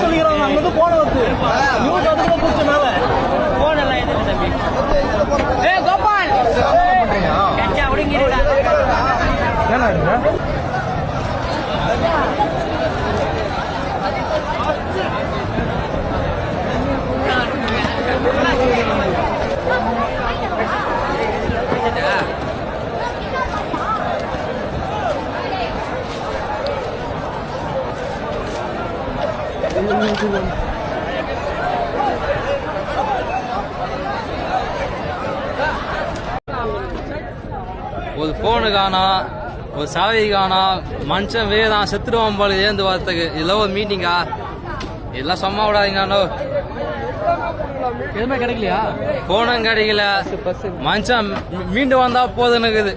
சொல்லிக்கிறாங்க அங்க போன வந்து நியூஸ் அதுக்குள்ள குடிச்சனால போன் எல்லாம் எதுக்கு தம்பி ஏய் கோபால் கச்சா ஒடுங்கிடுடா என்ன ஆகுது ஒரு போனு காணா ஒரு சாவி காணா மனுஷன் வேதான் செத்துடுவான் போல ஏந்து வரத்துக்கு இதெல்லாம் ஒரு மீட்டிங்கா இதெல்லாம் சும்மா விடாதீங்கண்ணோ எதுவுமே கிடைக்கலையா போனும் கிடைக்கல மனுஷன் மீண்டும் வந்தா போதுன்னு இருக்குது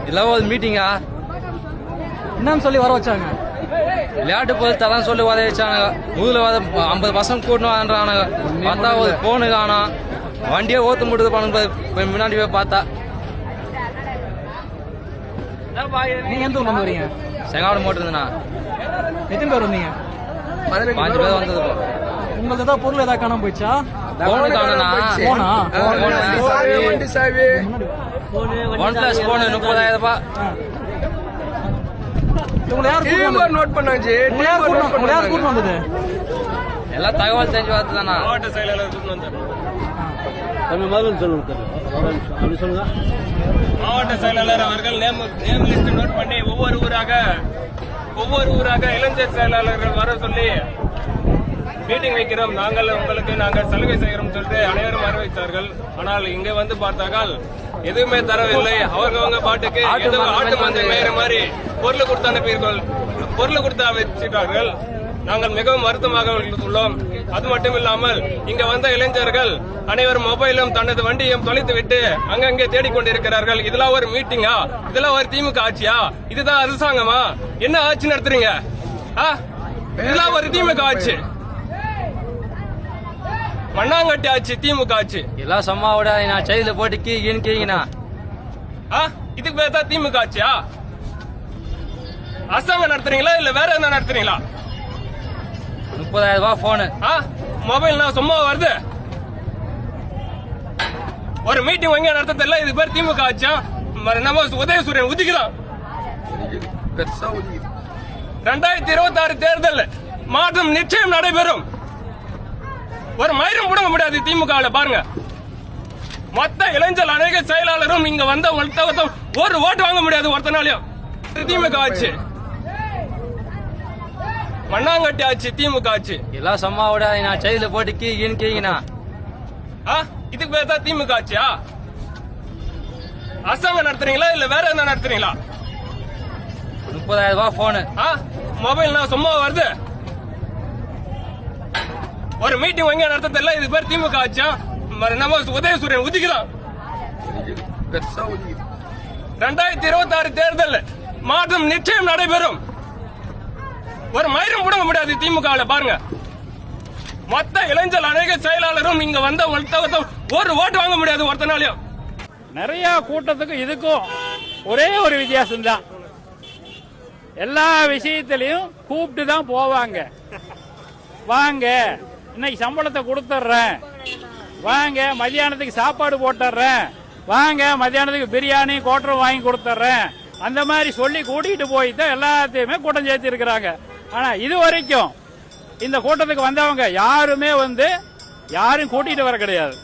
இதெல்லாம் ஒரு மீட்டிங்கா என்னன்னு சொல்லி வர வச்சாங்க விளையாட்டு பொருத்தெல்லாம் சொல்லி வர வச்சானுங்க ஊர்ல 50% கூட்டணும்ன்றானுங்க பார்த்தா ஒரு போனு காணா வண்டியே ஓத்து முடுது பண்ண முன்னாடி போய் பார்த்தா நீங்க எந்த ஊர்ல வரீங்க செங்காடு போட்டுருந்தா எத்தனை பேர் வந்தீங்க 5 பேர் வந்தது உங்களுக்கு ஏதாவது பொருள் ஏதாவது காணாம போயிடுச்சா போனு காணா போனா OnePlus போனு 30,000 ரூபாய் நோட் பண்ணாச்சு வந்தது எல்லாம் தகவல் தெரிஞ்சு பார்த்துதானா மாவட்ட செயலாளர் சொல்லுங்க மாவட்ட செயலாளர் அவர்கள் நேம் லிஸ்ட் நோட் பண்ணி ஒவ்வொரு ஊராக இளைஞர் செயலாளர்கள் வர சொல்லி மீட்டிங் வைக்கிறோம் நாங்கள் சலுகை செய்கிறோம் சொல்லிட்டு அனைவரும் அறிவித்தார்கள். ஆனால் இங்க வந்து பார்த்தால் எதுவுமே தரவில்லை. அவங்க பாட்டுக்கு ஆட்டு மந்தை மேயற மாதிரி பொருள் கொடுத்து அனுப்பியிருக்கோம். பொருள் கொடுத்து வச்சிட்டார்கள். நாங்கள் மிகவும் வருத்தமாக உள்ளோம். அது மட்டும் இல்லாமல் இங்க வந்த இளைஞர்கள் அனைவரும் மொபைலும் தனது வண்டியும் தொலைத்து விட்டு அங்கங்கே தேடிக்கொண்டிருக்கிறார்கள். இதெல்லாம் ஒரு மீட்டிங்கா? இதெல்லாம் ஒரு திமுக ஆட்சியா? இதுதான் அரசாங்கமா? என்ன ஆட்சி நடத்துறீங்க? இதெல்லாம் ஒரு திமுக ஆட்சி, மண்ணாங்கட்டி ஆட்சி, திமுக ஆட்சி. எல்லாம் சும்மாவோட நான் செயல போட்டு கீங்கண்ணா இதுக்கு பேர் தான் திமுக ஆட்சியா? அரசாங்கம் நடத்துறீங்களா இல்ல வேற என்ன நடத்துறீங்களா? 30,000 ரூபாய் போனு மொபைல் சும்மா வருது. ஒரு மீட்டிங் எங்க நடத்தல. இது பேர் திமுக ஆட்சியா? நம்ம உதயசூரியன் உதிக்கலாம். 2026 தேர்தல் மாற்றம் நிச்சயம் நடைபெறும். ஒரு மயிரும் முடங்க முடியாது திமுக பாருங்க. மொத்த இளைஞர் அநேக செயலாளரும் இங்க வந்த ஒரு ஓட்டு வாங்க முடியாது ஒருத்தனாலையும். திமுக ஆட்சி, மண்ணாங்கட்டி ஆட்சி, திமுக ஆட்சி. எல்லாம் சும்மாவோட நான் செயல போட்டு கீங்கண்ணா இதுக்கு பேர் தான் திமுக ஆட்சியா? அரசாங்கம் நடத்துறீங்களா இல்ல வேற என்ன நடத்துறீங்களா? 30,000 ரூபாய் போனு மொபைல் சும்மா வருது. ஒரு மீட்டிங் எங்க நடத்தல. இது பேர் திமுக ஆட்சியா? நம்ம உதயசூரியன் உதிக்கலாம். 2026 தேர்தல் மாற்றம் நிச்சயம் நடைபெறும். ஒரு மயிரும் முடங்க முடியாது திமுக பாருங்க. மொத்த இளைஞர் அநேக செயலாளரும் இங்க வந்த ஒரு ஓட்டு வாங்க முடியாது ஒருத்தனாலையும். நிறைய கூட்டத்துக்கு இதுக்கும் ஒரே ஒரு வித்தியாசம் தான். எல்லா விஷயத்திலையும் கூப்பிட்டு தான் போவாங்க. வாங்க இன்னைக்கு சம்பளத்தை கொடுத்துட்றேன், வாங்க மத்தியானத்துக்கு சாப்பாடு போட்டுறேன், வாங்க மத்தியானத்துக்கு பிரியாணி கோட்டரும் வாங்கி கொடுத்துட்றேன், அந்த மாதிரி சொல்லி கூட்டிட்டு போய் தான் எல்லாத்தையுமே கூட்டம் சேர்த்து இருக்கிறாங்க. ஆனா இது வரைக்கும் இந்த கூட்டத்துக்கு வந்தவங்க யாருமே யாரும் கூட்டிட்டு வர கிடையாது.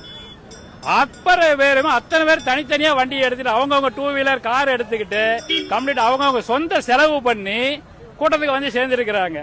அத்தனை பேர் தனித்தனியா வண்டி எடுத்துட்டு அவங்கவுங்க 2 வீலர் கார் எடுத்துக்கிட்டு கம்ப்ளீட் அவங்கவுங்க சொந்த செலவு பண்ணி கூட்டத்துக்கு வந்து சேர்ந்திருக்கிறாங்க.